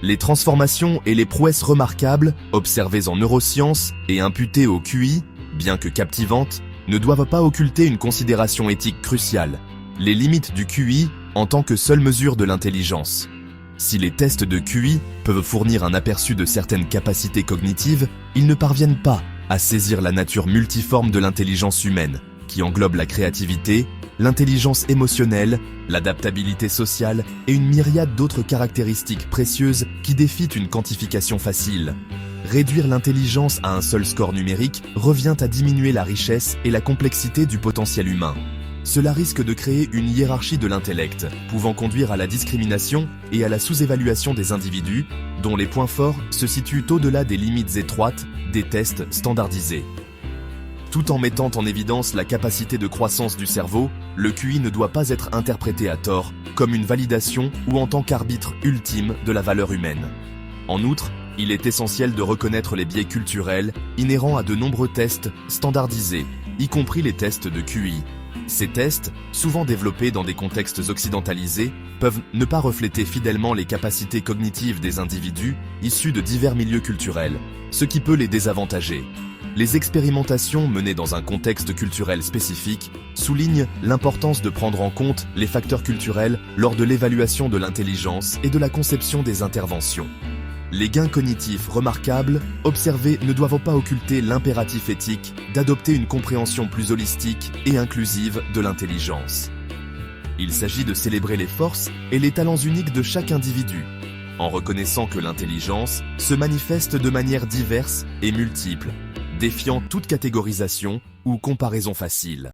Les transformations et les prouesses remarquables, observées en neurosciences et imputées au QI, bien que captivantes, ne doivent pas occulter une considération éthique cruciale, les limites du QI en tant que seule mesure de l'intelligence. Si les tests de QI peuvent fournir un aperçu de certaines capacités cognitives, ils ne parviennent pas à saisir la nature multiforme de l'intelligence humaine, qui englobe la créativité, l'intelligence émotionnelle, l'adaptabilité sociale et une myriade d'autres caractéristiques précieuses qui défient une quantification facile. Réduire l'intelligence à un seul score numérique revient à diminuer la richesse et la complexité du potentiel humain. Cela risque de créer une hiérarchie de l'intellect, pouvant conduire à la discrimination et à la sous-évaluation des individus, dont les points forts se situent au-delà des limites étroites des tests standardisés. Tout en mettant en évidence la capacité de croissance du cerveau, le QI ne doit pas être interprété à tort comme une validation ou en tant qu'arbitre ultime de la valeur humaine. En outre, il est essentiel de reconnaître les biais culturels inhérents à de nombreux tests standardisés, y compris les tests de QI. Ces tests, souvent développés dans des contextes occidentalisés, peuvent ne pas refléter fidèlement les capacités cognitives des individus issus de divers milieux culturels, ce qui peut les désavantager. Les expérimentations menées dans un contexte culturel spécifique soulignent l'importance de prendre en compte les facteurs culturels lors de l'évaluation de l'intelligence et de la conception des interventions. Les gains cognitifs remarquables observés ne doivent pas occulter l'impératif éthique d'adopter une compréhension plus holistique et inclusive de l'intelligence. Il s'agit de célébrer les forces et les talents uniques de chaque individu, en reconnaissant que l'intelligence se manifeste de manière diverse et multiple, défiant toute catégorisation ou comparaison facile.